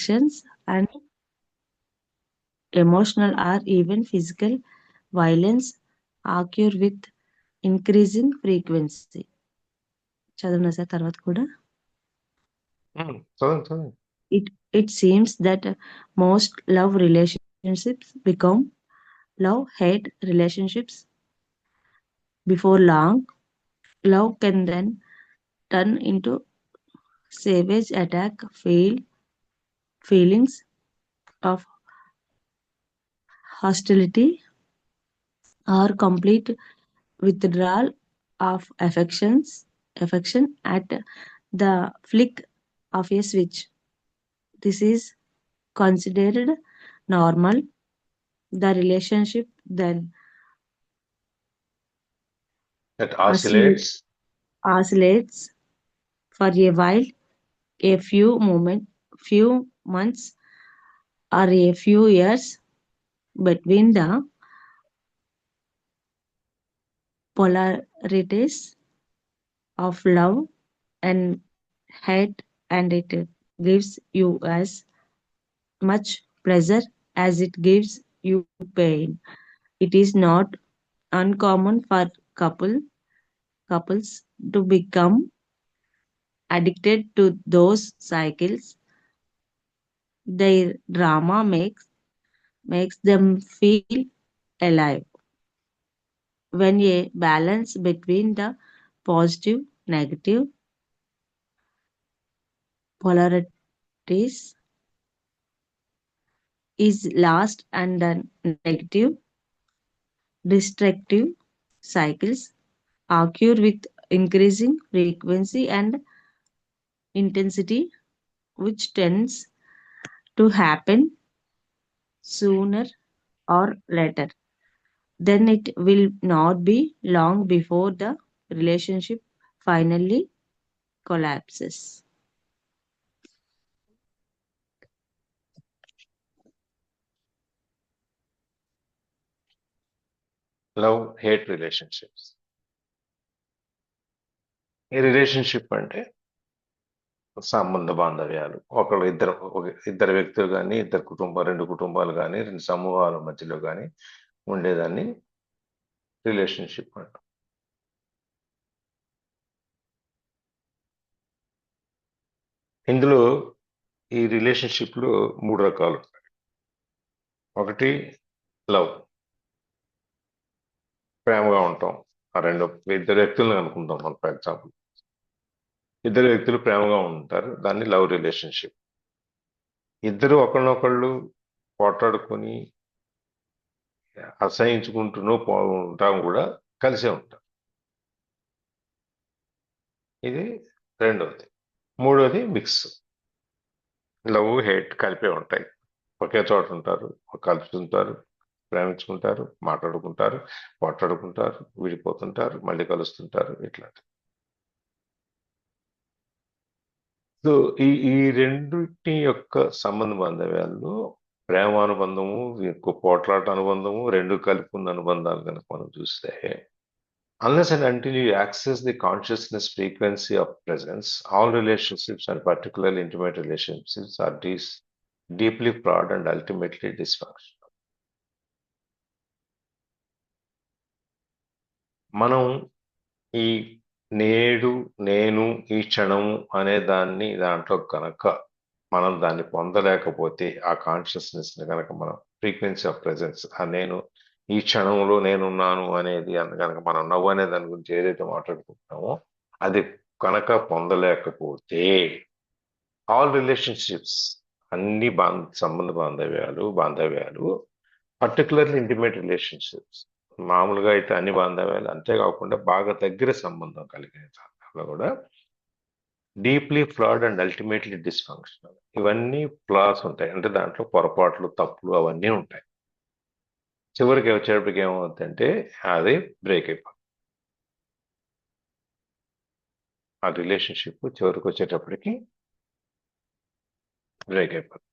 affections and emotional or even physical violence occur with increasing frequency. చదవనా sir తర్వాత కూడా? చదవండి. It seems that most love relationships become love-hate relationships before long. Love can then turn into savage attack, feelings of hostility, or complete withdrawal of affection at the flick of a switch. This is considered normal. The relationship then That oscillates for a while, a few months, or a few years. Between the polarities of love and hate, and it gives you as much pleasure as it gives you pain. It is not uncommon for couples to become addicted to those cycles. Their drama makes them feel alive. When a balance between the positive negative polarities is lost and the negative destructive cycles occur with increasing frequency and intensity, which tends to happen sooner or later, then it will not be long before the relationship finally collapses. love-hate relationships. ఈ relationship అంటే సంబంధ బాంధవ్యాలు, ఇద్దరు వ్యక్తులు కానీ, రెండు కుటుంబాలు కానీ, రెండు సమూహాల మధ్యలో కానీ ఉండేదాన్ని రిలేషన్షిప్ అంటాం. ఇందులో ఈ రిలేషన్షిప్లు 3 రకాలు ఉంటాయి. ఒకటి లవ్, ప్రేమగా ఉంటాం. ఇద్దరు వ్యక్తులను అనుకుంటాం మనం. ఫర్ ఎగ్జాంపుల్, ఇద్దరు వ్యక్తులు ప్రేమగా ఉంటారు, దాన్ని లవ్ రిలేషన్షిప్. ఇద్దరు ఒకళ్ళనొకళ్ళు పోట్లాడుకొని అసహించుకుంటూ ఉంటాం, కూడా కలిసే ఉంటాం. ఇది రెండవది. మూడవది మిక్స్, లవ్ హేట్ కలిపే ఉంటాయి. ఒకే చోట ఉంటారు, కలుపుతుంటారు, ప్రేమించుకుంటారు, మాట్లాడుకుంటారు, పోట్లాడుకుంటారు, విడిపోతుంటారు, మళ్ళీ కలుస్తుంటారు, ఇట్లాంటి. సో ఈ రెండింటి యొక్క సంబంధ బాంధవ్యాల్లో ప్రేమానుబంధము, పోట్లాట అనుబంధము, రెండు కలిపి ఉన్న అనుబంధాలు కనుక మనం చూస్తే, unless and until you access the consciousness frequency of presence, all relationships, and particularly intimate relationships, are deeply flawed and ultimately dysfunctional. మనం ఈ నేను ఈ క్షణము అనే దాంట్లో కనుక మనం దాన్ని పొందలేకపోతే, ఆ కాన్షియస్నెస్ ని కనుక మనం ఫ్రీక్వెన్సీ ఆఫ్ ప్రెజెన్స్, ఆ నేను ఈ క్షణంలో నేనున్నాను అనేది కనుక మనం నవ్వు అనే దాని గురించి ఏదైతే మాట్లాడుకుంటున్నామో అది కనుక పొందలేకపోతే, ఆల్ రిలేషన్షిప్స్, అన్ని సంబంధ బాంధవ్యాలు పర్టికులర్లీ ఇంటిమేట్ రిలేషన్షిప్స్, మామూలుగా అయితే అన్ని బాంధవ్యాలు, అంతేకాకుండా బాగా దగ్గర సంబంధం కలిగిన దాంట్లో కూడా డీప్లీ ఫ్లాడ్ అండ్ అల్టిమేట్లీ డిస్ఫంక్షనల్. ఇవన్నీ ఫ్లాస్ ఉంటాయి, అంటే దాంట్లో పొరపాట్లు, తప్పులు అవన్నీ ఉంటాయి. చివరికి వచ్చేటప్పటికి ఏమవుతుందంటే అది బ్రేక్ అయిపోతుంది. ఆ రిలేషన్షిప్ చివరికి వచ్చేటప్పటికి బ్రేక్ అయిపోతుంది,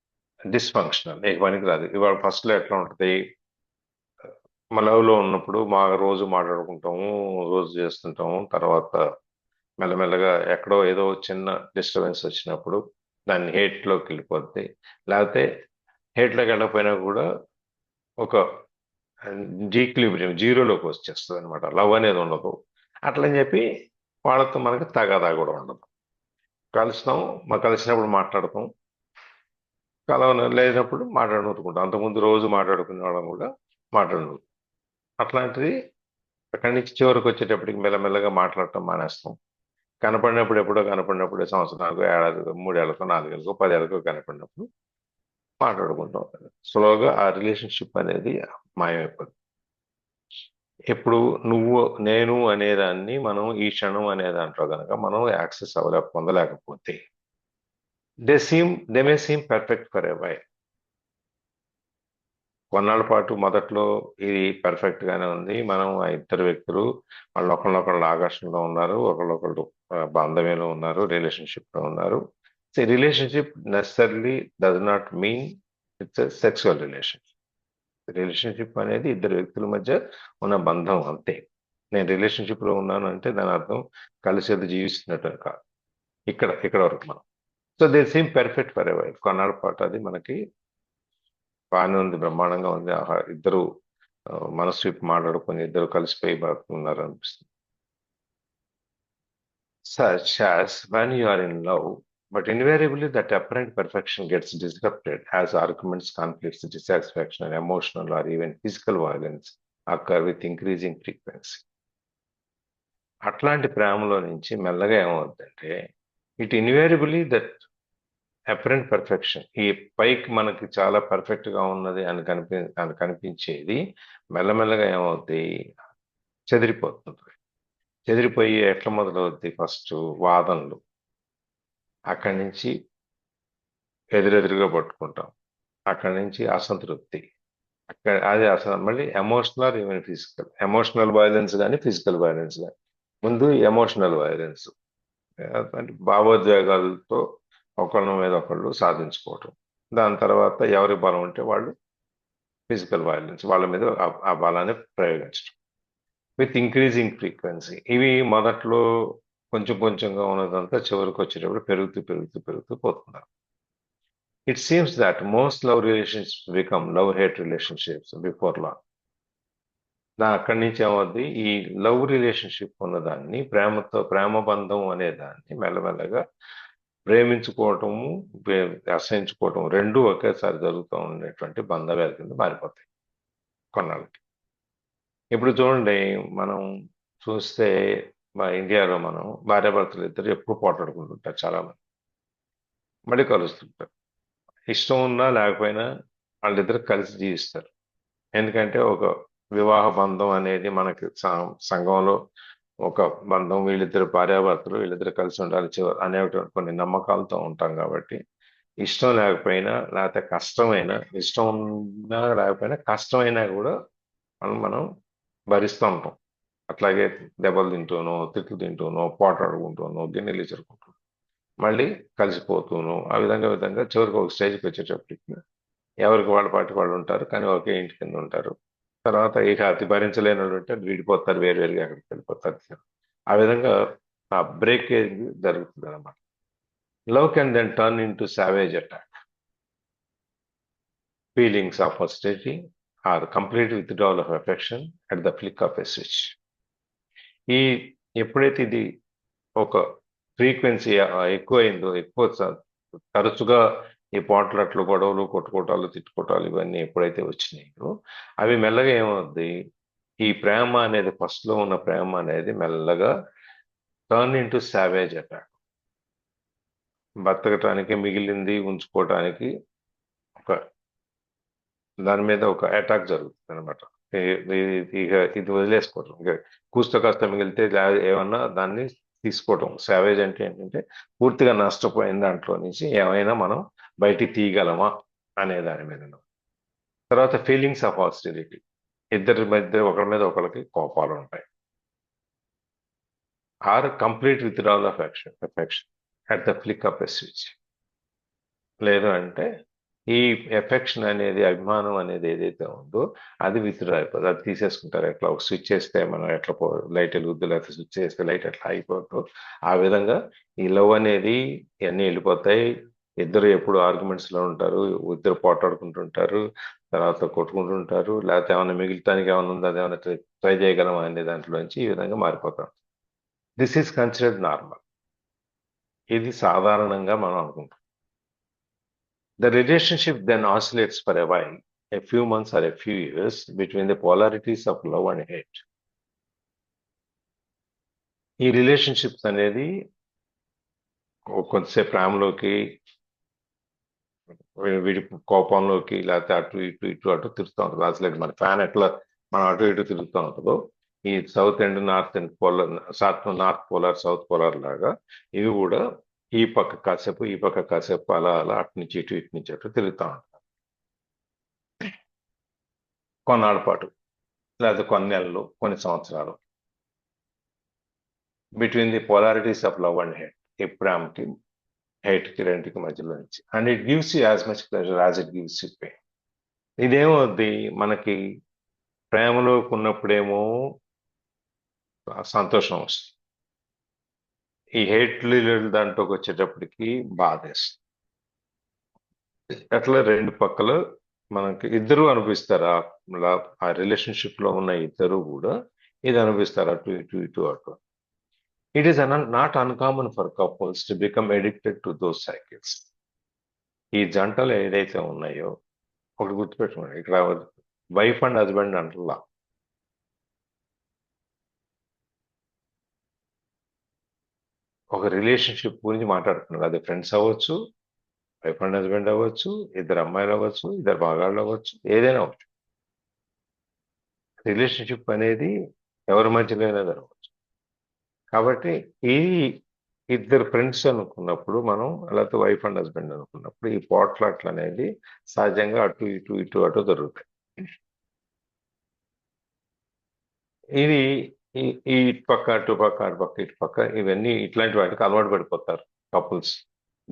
డిస్ఫంక్షనల్, ఏ పనికి రాదు. ఇవాళ ఫస్ట్లో ఎట్లా ఉంటుంది, మా లవ్లో ఉన్నప్పుడు రోజు మాట్లాడుకుంటాము, రోజు చేస్తుంటాము. తర్వాత మెల్లమెల్లగా ఎక్కడో ఏదో చిన్న డిస్టర్బెన్స్ వచ్చినప్పుడు దాన్ని హేట్లోకి వెళ్ళిపోద్ది. లేకపోతే హేట్లోకి వెళ్ళకపోయినా కూడా ఒక ఈక్విలిబ్రియం జీరోలోకి వచ్చేస్తుంది అనమాట. లవ్ అనేది ఉండదు. అట్లని చెప్పి వాళ్ళతో మనకి తగాదా కూడా ఉండదు. కలుస్తాం, కలిసినప్పుడు మాట్లాడతాం, లేనప్పుడు మాట్లాడుకుంటాం. అంతకుముందు రోజు మాట్లాడుకునే వాళ్ళం కూడా మాట్లాడు. అట్లాంటిది అక్కడి నుంచి చివరికి వచ్చేటప్పటికి మెల్లమెల్లగా మాట్లాడటం మానేస్తాం. కనపడినప్పుడు ఎప్పుడో కనపడినప్పుడు సంవత్సరాలకు, ఏడాదికో, 3 ఏళ్లకో, 4 ఏళ్ళకో, 10 ఏళ్ళకో కనపడినప్పుడు మాట్లాడుకుంటాం. స్లోగా ఆ రిలేషన్షిప్ అనేది మాయమైపోతుంది. ఇప్పుడు నువ్వు నేను అనేదాన్ని మనం ఈ క్షణం అనే దాంట్లో కనుక మనం యాక్సెస్ పొందలేకపోతే they may seem perfect for a while. కొన్నాళ్ళ పాటు మొదట్లో ఇది పర్ఫెక్ట్ గానే ఉంది. మనం ఆ ఇద్దరు వ్యక్తులు వాళ్ళు ఒకళ్ళొకళ్ళు ఆకర్షణలో ఉన్నారు, ఒకళ్ళొకళ్ళు బంధమేలో ఉన్నారు, రిలేషన్షిప్ లో ఉన్నారు. Relationship necessary does not mean it's a sexual relation. Relationship అనేది ఇద్దరు వ్యక్తుల మధ్య ఉన్న బంధం అంతే. నేను రిలేషన్షిప్ లో ఉన్నాను అంటే దాని అర్థం కలిసి జీవిస్తున్నట్టు కాదు. ఇక్కడ వరకు మనం. So they seem perfect for ever. కొన్నాళ్ళ పాటు అది మనకి బాగానే ఉంది, బ్రహ్మాండంగా ఉంది. ఆహా, ఇద్దరు మనసు విప్పి మాట్లాడుకొని ఇద్దరు కలిసిపోయి బతుకున్నారు అనిపిస్తుంది. Such as when you are in love, but invariably that apparent perfection gets disrupted as arguments, conflicts, dissatisfaction, and emotional or even physical violence occur with increasing frequency. అట్లాంటి ప్రేమలో నుంచి మెల్లగా ఏమవుతుందంటే it invariably that apparent perfection, ఈ పైకి మనకి చాలా perfect గా ఉన్నది అని కనిపించేది మెల్లమెల్లగా ఏమవుతుంది, చెదిరిపోతుంది. చెదిరిపోయి ఎట్లా మొదలవుద్ది? ఫస్ట్ వాదనలు, అక్కడి నుంచి ఎదురెదురుగా పట్టుకుంటాం, అక్కడి నుంచి అసంతృప్తి, అది అసలు మళ్ళీ emotional even physical. Emotional violence కానీ ఫిజికల్ వైలెన్స్ కానీ. ముందు ఎమోషనల్ వైలెన్స్ అంటే భావోద్వేగాలతో ఒకళ్ళ మీద ఒకళ్ళు సాధించుకోవటం. దాని తర్వాత ఎవరి బలం ఉంటే వాళ్ళు ఫిజికల్ వైలెన్స్, వాళ్ళ మీద ఆ బలాన్ని ప్రయోగించడం విత్ ఇంక్రీజింగ్ ఫ్రీక్వెన్సీ. ఇవి మొదట్లో కొంచెం కొంచెంగా ఉన్నదంతా చివరికి వచ్చేటప్పుడు పెరుగుతూ పోతున్నారు. It seems that most love relationships become love hate relationships before law. అక్కడి నుంచి ఏమవుద్ది, ఈ లవ్ రిలేషన్షిప్ ఉన్నదాన్ని ప్రేమ బంధం అనే దాన్ని మెల్లమెల్లగా ప్రేమించుకోవటము, అసహించుకోవటం రెండూ ఒకేసారి జరుగుతూ ఉండేటువంటి బంధాల కింద మారిపోతాయి కొన్నాళ్ళకి. ఇప్పుడు చూడండి, మనం చూస్తే మా ఇండియాలో మనం భార్యాభర్తలు ఇద్దరు ఎప్పుడు పోట్లాడుకుంటుంటారు, చాలా మంది మళ్ళీ కలుస్తుంటారు. ఇష్టం ఉన్నా లేకపోయినా వాళ్ళిద్దరు కలిసి జీవిస్తారు. ఎందుకంటే ఒక వివాహ బంధం అనేది మనకి సంఘంలో ఒక బంధం, వీళ్ళిద్దరు భార్యాభర్తలు వీళ్ళిద్దరు కలిసి ఉండాలి అనేటువంటి కొన్ని నమ్మకాలతో ఉంటాం కాబట్టి ఇష్టం లేకపోయినా లేకపోతే కష్టమైనా, ఇష్టం ఉన్నా లేకపోయినా కష్టమైనా కూడా మనం భరిస్తూ ఉంటాం. అట్లాగే దెబ్బలు తింటూనో, తిట్లు తింటూనో, పోటాడుకుంటూనో, గిన్నెలు ఇచ్చుకుంటూ మళ్ళీ కలిసిపోతూను ఆ విధంగా చివరికి ఒక స్టేజ్కి వచ్చేటప్పటికి ఎవరికి వాళ్ళ పాటి వాళ్ళు ఉంటారు, కానీ ఒకే ఇంటి కింద ఉంటారు. తర్వాత ఇక అతి భరించలేని వాళ్ళు ఉంటే విడిపోతారు, వేరువేరుగా అక్కడికి వెళ్ళిపోతారు. ఆ విధంగా ఆ బ్రేకేజ్ జరుగుతుంది అనమాట. Love can then turn into savage attack. Feelings of hostility or complete withdrawal of affection at the flick of a switch. ఈ ఎప్పుడైతే ఇది ఒక ఫ్రీక్వెన్సీ ఎక్కువైందో, ఎక్కువ తరచుగా ఈ పోట్లాట్లు, గొడవలు, కొట్టుకోటాలు, తిట్టుకోటాలు ఇవన్నీ ఎప్పుడైతే వచ్చినాయో అవి మెల్లగా ఏమవుద్ది, ఈ ప్రేమ అనేది ఫస్ట్ లో ఉన్న ప్రేమ అనేది మెల్లగా టర్న్ ఇంటూ సావేజ్ అటాక్. బతకటానికి మిగిలింది ఉంచుకోవటానికి ఒక దాని మీద ఒక అటాక్ జరుగుతుంది అనమాట. ఇక ఇది వదిలేసుకోవటం, ఇక కూస్త కాస్త మిగిలితే ఏమన్నా దాన్ని తీసుకోవటం. సావేజ్ అంటే ఏంటంటే పూర్తిగా నష్టపోయిన దాంట్లో నుంచి ఏమైనా మనం బయటికి తీయగలమా అనే దాని మీద. తర్వాత ఫీలింగ్స్ ఆఫ్ హాస్టిలిటీ, ఇద్దరి మధ్య ఒకరి మీద ఒకరికి కోపాలు ఉంటాయి. Or complete withdrawal of affection at the flick of a switch. లేదు అంటే ఈ ఎఫెక్షన్ అనేది, అభిమానం అనేది ఏదైతే ఉందో అది విత్డ్రా అయిపోతుంది, అది తీసేసుకుంటారు. ఎట్లా ఒక స్విచ్ చేస్తే మనం ఎట్లా లైట్ వెలుగుద్దు, లేకపోతే స్విచ్ చేస్తే లైట్ ఎట్లా అయిపోతుందో ఆ విధంగా ఈ లవ్ అనేది ఇవన్నీ వెళ్ళిపోతాయి. ఇద్దరు ఎప్పుడు ఆర్గ్యుమెంట్స్ లో ఉంటారు, ఇద్దరు పోటాడుకుంటుంటారు, తర్వాత కొట్టుకుంటుంటారు, లేకపోతే ఏమైనా మిగిలితానికి ఏమైనా ఉందో అదేమైనా ట్రై చేయగలం అనే దాంట్లోంచి ఈ విధంగా మారిపోతాం. This is considered normal. ఇది సాధారణంగా మనం అనుకుంటాం. The relationship then oscillates for a while, a few months or a few years, between the polarities of love and hate. ఈ రిలేషన్షిప్స్ అనేది కొంతసేపు ప్రేమలోకి, వీడి కోపంలోకి, లేకపోతే అటు ఇటు ఇటు అటు తిరుగుతూ ఉంటుంది. అసలు మన ఫ్యాన్ ఎట్లా మనం అటు ఇటు తిరుగుతూ ఉంటుందో, ఈ south and north and polar, north polar south polar లాగా ఇవి కూడా ఈ పక్క కాసేపు ఈ పక్క కాసేపు అలా అలా అటు నుంచి ఇటు నుంచి అటు తిరుగుతూ ఉంటాయి కొన్నాళ్ళ పాటు, లేదా కొన్ని నెలలు, కొన్ని సంవత్సరాలు. Between the polarities of love and hate, ఈ ప్రేమకి హేట్కి రెండుకి మధ్యలో నుంచి. And it gives you as much pleasure as it gives you pain. ఇదేమవుద్ది, మనకి ప్రేమలో ఉన్నప్పుడేమో సంతోషం వస్తుంది, ఈ హేట్ దాంట్లోకి వచ్చేటప్పటికి బాధేస్తుంది. అట్లా రెండు పక్కల మనకి ఇద్దరు అనిపిస్తారు, ఆ రిలేషన్షిప్ లో ఉన్న ఇద్దరు కూడా ఇది అనిపిస్తారు, అటు ఇటు ఇటు అటు. It is not uncommon for couples to become addicted to those cycles. ఈ జంటలు ఏదైతే ఉన్నాయో ఒకటి గుర్తుపెట్టుకోండి, ఇక్కడ వైఫ్ అండ్ హస్బెండ్ అంటలా, ఒక రిలేషన్షిప్ గురించి మాట్లాడుతున్నారు. అది ఫ్రెండ్స్ అవ్వచ్చు, వైఫ్ అండ్ హస్బెండ్ అవ్వచ్చు, ఇద్దరు అమ్మాయిలు అవ్వచ్చు, ఇద్దరు మగాళ్ళు అవ్వచ్చు, ఏదైనా అవ్వచ్చు. రిలేషన్షిప్ అనేది ఎవరి మధ్యలో జరగవచ్చు. కాబట్టి ఈ ఇద్దరు ఫ్రెండ్స్ అనుకున్నప్పుడు, మనం లేకపోతే వైఫ్ అండ్ హస్బెండ్ అనుకున్నప్పుడు, ఈ పోట్లాట్లు అనేది సహజంగా అటు ఇటు ఇటు అటు జరుగుతాయి. ఇది ఈ ఇటు పక్క అటు పక్క అటు పక్క ఇటు పక్క ఇవన్నీ ఇట్లాంటి వాటికి అలవాటు పడిపోతారు కపుల్స్.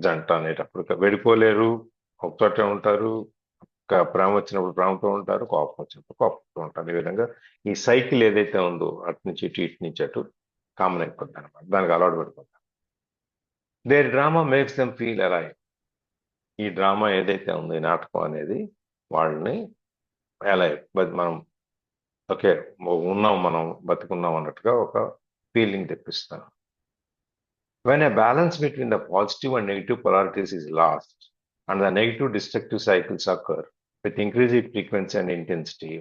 జంట అనేటప్పుడు వెళ్ళిపోలేరు, ఒకచోటే ఉంటారు. ప్రేమ వచ్చినప్పుడు ప్రేమతో ఉంటారు, కోపం వచ్చినప్పుడు కోపంతో ఉంటారు. ఈ విధంగా ఈ సైకిల్ ఏదైతే ఉందో అటు నుంచి ఇటు నుంచి అటు కామన్ అయిపోద్ది అనమాట, దానికి అలవాటు పడిపోతారు. Their drama makes them feel alive. ఈ డ్రామా ఏదైతే ఉందో, ఈ నాటకం అనేది వాళ్ళని అలైవ్, మనం ఓకే ఉన్నాం, మనం బతుకున్నాం అన్నట్టుగా ఒక ఫీలింగ్ తెప్పిస్తాను. When a balance between the positive and negative polarities is lost, and the negative destructive cycles occur with increasing frequency and intensity,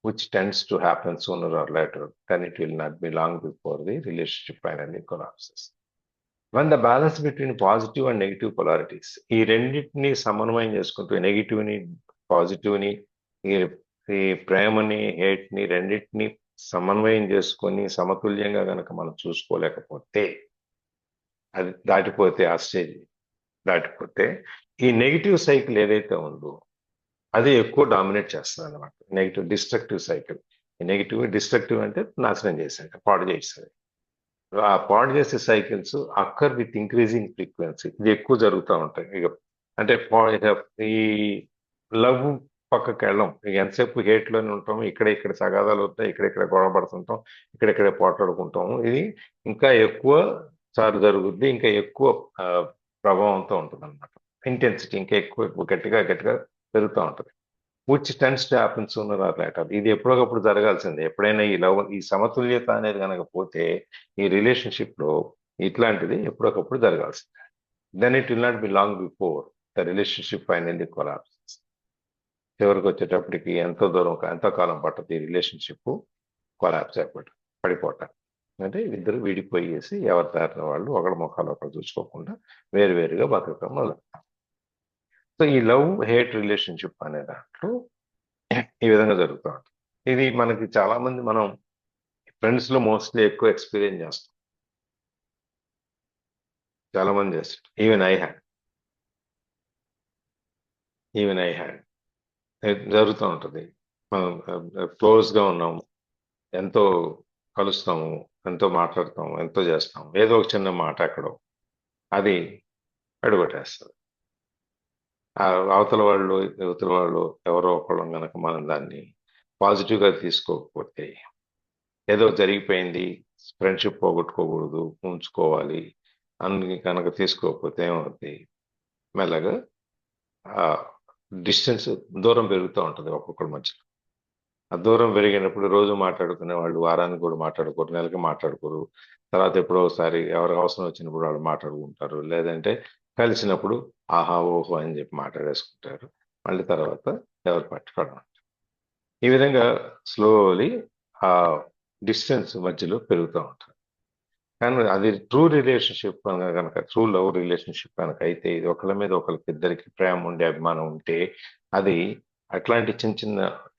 which tends to happen sooner or later, then it will not be long before the relationship finally collapses. When the balance between positive and negative polarities, ఈ రెండింటిని సమన్వయం చేసుకుంటూ, నెగిటివ్ని పాజిటివ్ని, ఈ ప్రేమని హేట్ని రెండింటిని సమన్వయం చేసుకొని సమతుల్యంగా కనుక మనం చూసుకోలేకపోతే, అది దాటిపోతే, ఆ స్టేజ్ దాటిపోతే, ఈ నెగిటివ్ సైకిల్ ఏదైతే ఉందో అది ఎక్కువ డామినేట్ చేస్తుంది అనమాట. Negative destructive cycle. ఈ నెగిటివ్ డిస్ట్రక్టివ్ అంటే నాశనం చేసేది, పాడు చేసేది. ఆ పాడు చేసే సైకిల్స్ అక్కర్ విత్ ఇంక్రీజింగ్ ఫ్రీక్వెన్సీ, ఇది ఎక్కువ జరుగుతూ ఉంటాయి. ఇక అంటే ఈ లవ్ పక్కకి వెళ్ళం, ఇక ఎంతసేపు హేట్లోనే ఉంటాము, ఇక్కడ తగాదాలు ఉంటాయి, ఇక్కడ గొడవ పడుతుంటాం, ఇక్కడ పోట్లాడుకుంటాము. ఇది ఇంకా ఎక్కువ సార్లు జరుగుద్ది, ఇంకా ఎక్కువ ప్రభావంతో ఉంటుంది అనమాట. ఇంటెన్సిటీ ఇంకా ఎక్కువ గట్టిగా పెరుగుతూ ఉంటుంది. Which tends to happen sooner or later. ఇది ఎప్పటికప్పుడు జరగాల్సిందే. ఎప్పుడైనా ఈ సమతుల్యత అనేది కనుక పోతే, ఈ రిలేషన్షిప్ లో ఇట్లాంటిది ఎప్పటికప్పుడు జరగాల్సిందే. Then it will not be long before the relationship finally collapses. చివరికి వచ్చేటప్పటికి ఎంతో కాలం పట్టదు ఈ రిలేషన్షిప్ కొలాప్స్ పడిపోవటం. అంటే ఇద్దరు విడిపోయేసి ఎవరి దారిన వాళ్ళు ఒకళ్ళ ముఖాలు ఒకళ్ళు చూసుకోకుండా వేరువేరుగా బతకటం మొదలెడతారు. సో ఈ లవ్ హేట్ రిలేషన్షిప్ అనే దాంట్లో ఈ విధంగా జరుగుతూ ఉంటుంది. ఇది మనకి చాలా మంది, మనం ఫ్రెండ్స్ లో మోస్ట్లీ ఎక్కువ ఎక్స్పీరియన్స్ చేస్తాం, చాలా మంది చేస్తారు. ఈవెన్ ఐ హ్యాడ్ జరుగుతూ ఉంటుంది. మనం క్లోజ్గా ఉన్నాము, ఎంతో కలుస్తాము, ఎంతో మాట్లాడతాము, ఎంతో చేస్తాము, ఏదో ఒక చిన్న మాట ఎక్కడో అది అడుగొట్టేస్తుంది. అవతల వాళ్ళు ఎవరో ఒకళ్ళు కనుక మనం దాన్ని పాజిటివ్గా తీసుకోకపోతే, ఏదో జరిగిపోయింది, ఫ్రెండ్షిప్ పోగొట్టుకోకూడదు, ఉంచుకోవాలి అని కనుక తీసుకోకపోతే ఏమవుతుంది, మెల్లగా ఆ డిస్టెన్స్ దూరం పెరుగుతూ ఉంటుంది ఒక్కొక్కరి మధ్యలో. ఆ దూరం పెరిగినప్పుడు రోజు మాట్లాడుకునే వాళ్ళు వారానికి కూడా మాట్లాడుకోరు, నెలకి మాట్లాడుకోరు. తర్వాత ఎప్పుడో ఒకసారి ఎవరికి అవసరం వచ్చినప్పుడు వాళ్ళు మాట్లాడుకుంటారు. లేదంటే కలిసినప్పుడు ఆహా ఓహో అని చెప్పి మాట్లాడేసుకుంటారు. మళ్ళీ తర్వాత ఎవరు పట్టుకోవడం. ఈ విధంగా స్లోలీ ఆ డిస్టెన్స్ మధ్యలో పెరుగుతూ ఉంటుంది. కానీ అది ట్రూ రిలేషన్షిప్ కనుక, ట్రూ లవ్ రిలేషన్షిప్ కనుక అయితే, ఇది ఒకళ్ళ మీద ఒకరికి ఇద్దరికి ప్రేమ ఉండే అభిమానం ఉంటే, అది అట్లాంటి చిన్న చిన్న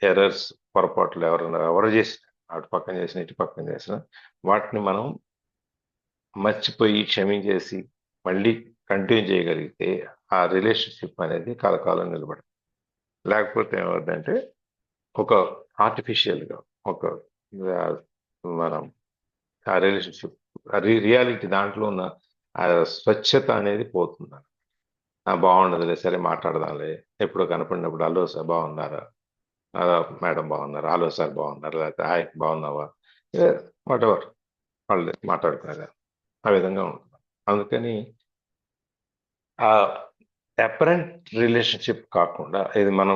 ఎర్రర్స్, పొరపాట్లు ఎవరు చేసిన, అటు పక్కన చేసిన ఇటు పక్కన చేసిన వాటిని మనం మర్చిపోయి క్షమించేసి మళ్ళీ కంటిన్యూ చేయగలిగితే ఆ రిలేషన్షిప్ అనేది కలకాలం నిలబడదు. లేకపోతే ఏమవుతుందంటే ఒక ఆర్టిఫిషియల్గా ఒక ఆ, మనం ఆ రిలేషన్షిప్ రియాలిటీ దాంట్లో ఉన్న ఆ స్వచ్ఛత అనేది పోతుంది. బాగుండదులే, సరే మాట్లాడదాంలే, ఎప్పుడో కనపడినప్పుడు హలో సార్ బాగున్నారా, మేడం బాగున్నారా, హలో సార్ బాగున్నారా, లేకపోతే హాయ్ బాగున్నావా, వాట్ ఎవర్ వాళ్ళు మాట్లాడుకునేది ఆ విధంగా ఉంటుంది. అందుకని ఆ అపరెంట్ రిలేషన్షిప్ కాకుండా, ఇది మనం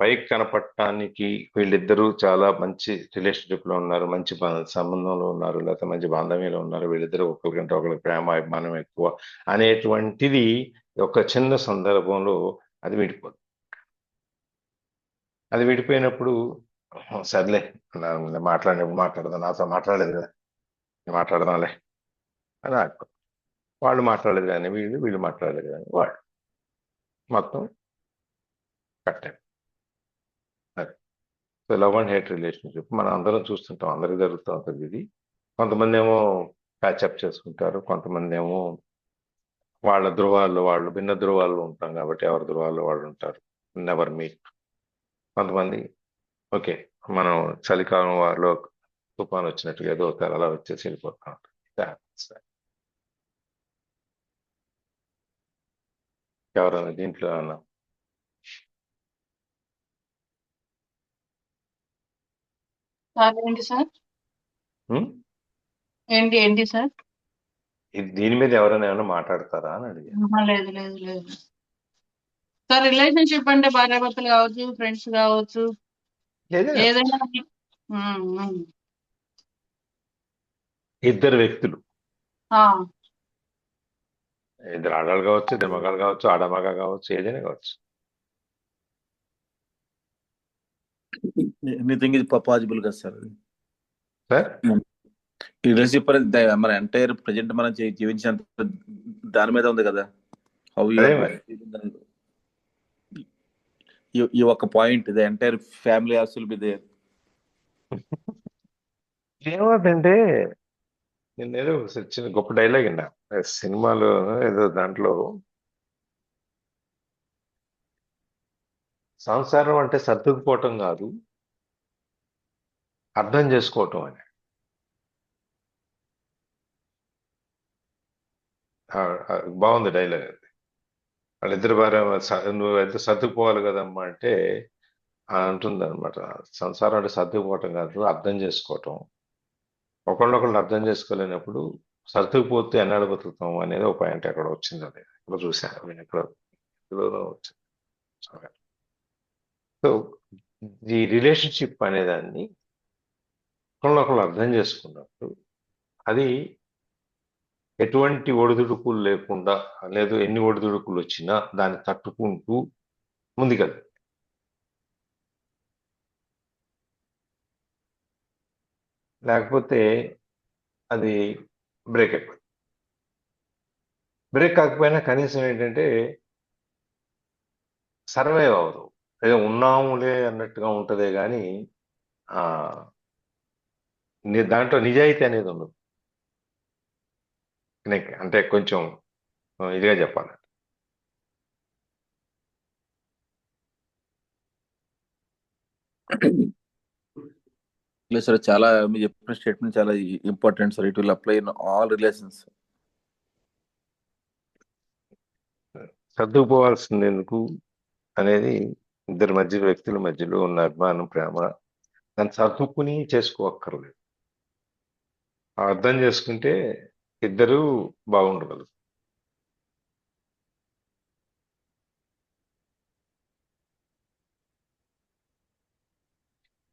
పైకి కనపడటానికి వీళ్ళిద్దరూ చాలా మంచి రిలేషన్షిప్ లో ఉన్నారు, మంచి సంబంధంలో ఉన్నారు, లేకపోతే మంచి బాంధవ్యంలో ఉన్నారు, వీళ్ళిద్దరూ ఒకరికంటే ఒకరికి ప్రేమ అభిమానం ఎక్కువ అనేటువంటిది ఒక చిన్న సందర్భంలో అది విడిపోతుంది. అది విడిపోయినప్పుడు సర్లే, మాట్లాడినప్పుడు మాట్లాడదాం, నాతో మాట్లాడలేదు కదా, నేను మాట్లాడదాంలే అని ఆగిపోతుంది. వాళ్ళు మాట్లాడలేదు కానీ వీళ్ళు మాట్లాడలేదు కానీ వాళ్ళు మొత్తం కట్టారు. So love and hate relationship మనం అందరం చూస్తుంటాం, అందరికి జరుగుతూ ఉంటుంది ఇది. కొంతమంది ఏమో ప్యాచప్ చేసుకుంటారు, కొంతమంది ఏమో వాళ్ళ ధృవాల్లో వాళ్ళు, భిన్న ధృవాల్లో ఉంటాం కాబట్టి ఎవరి ధృవాల్లో వాళ్ళు ఉంటారు, నెవర్ మీట్. కొంతమంది ఓకే, మనం చలికాలం వారిలో తుఫాన్ వచ్చినట్టుగా ఏదో ఒక అలా వచ్చేసి వెళ్ళిపోతా ఉంటాం. ఎవరైనా దీంట్లో ఏమన్నా సార్ ఏంటి సార్? హ్మ్? ఏంటి ఏంటి సార్? దీని మీద ఎవరైనా ఏమైనా మాట్లాడతారా అని అడిగాను. ఆహా, లేదు లేదు లేదు సార్. రిలేషన్షిప్ అంటే భార్యాభర్తలు కావచ్చు, ఫ్రెండ్స్ కావచ్చు, ఏదైనా ఏదైనా. ఉమ్, ఉమ్. ఇద్దరు వ్యక్తులు, ఆ, ఇద్దరు ఆడవాళ్ళు కావచ్చు, ఇద్దరు మగాళ్ళు కావచ్చు, ఆడమగ కావచ్చు, ఏదైనా కావచ్చు. ఎనీథింగ్ ఇస్ పాసిబుల్ కదా సార్. సార్ రిలేషన్షిప్ అనేది మన ఎంటైర్ ప్రజెంట్ మనం జీవించినంత దాని మీద ఉంది కదా. హౌ అదే మరి. ఈ ఒక point, the entire family also will be there. ఏమవుతుందంటే నేను ఏదో చిన్న గొప్ప డైలాగ్ విన్నా సినిమాలో, ఏదో దాంట్లో సంసారం అంటే సర్దుకుపోవటం కాదు, అర్థం చేసుకోవటం అని. బాగుంది డైలాగ్ అది. వాళ్ళిద్దరు భార్య నువ్వు ఎంత సర్దుకుపోవాలి కదమ్మా అంటే అంటుంది అనమాట, సంసారం అంటే సర్దుకుపోవటం కాదు, అర్థం చేసుకోవటం. ఒకళ్ళొకళ్ళు అర్థం చేసుకోలేనప్పుడు సర్దుకుపోతే ఎన్నాడు బతుకుతాం అనేది ఒక పాయింట్ ఎక్కడ వచ్చింది. అది ఎక్కడ చూశాను, నేను ఎక్కడో వచ్చింది. సో ఈ రిలేషన్షిప్ అనేదాన్ని ఒకళ్ళొకళ్ళు అర్థం చేసుకున్నప్పుడు అది ఎటువంటి ఒడిదుడుకులు లేకుండా, లేదు ఎన్ని ఒడిదుడుకులు వచ్చినా దాన్ని తట్టుకుంటూ ముందుకెళ్తాం. లేకపోతే అది బ్రేక్ అయిపోతుంది. బ్రేక్ కాకపోయినా కనీసం ఏంటంటే సర్వైవ్ అవ్వదు, ఏదో ఉన్నాములే అన్నట్టుగా ఉంటుందే కానీ దాంట్లో నిజాయితీ అనేది ఉండదు. అంటే కొంచెం ఇదిగా చెప్పాలి. లేదు సార్, చాలా మీరు చెప్పిన స్టేట్మెంట్ చాలా important sir. It will apply in all relations. సర్దుకుపోవాల్సింది ఎందుకు అనేది ఇద్దరి వ్యక్తుల మధ్యలో ఉన్న అభిమానం, ప్రేమ, దాన్ని సర్దుకుని చేసుకోక్కర్లేదు. అర్థం చేసుకుంటే ఇద్దరు బాగుండగలరు.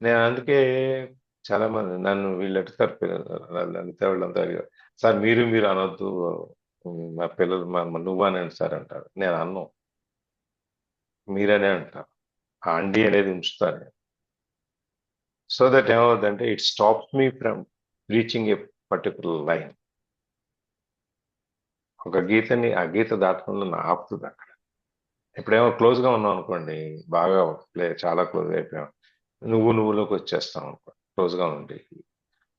నేను అందుకే చాలా మంది నన్ను వీళ్ళు ఎట్టుతారు పిల్లలు లలిత వాళ్ళంతా అడిగారు, సార్ మీరు అనొద్దు, మా పిల్లలు నువ్వు అని సార్ అంటారు. నేను అన్ను, మీరనే అంటారు. ఆ అండి అనేది ఉంచుతాను. సో దట్ ఏమవుతుందంటే it stops me from reaching A particular line. ఒక గీతని ఆ గీత దాటకుండా నా ఆపుతుంది అక్కడ. ఇప్పుడేమో క్లోజ్ గా ఉన్నాం అనుకోండి, బాగా చాలా క్లోజ్ అయిపోయాం, నువ్వులోకి వచ్చేస్తాం అనుకో, క్లోజ్ గా ఉండి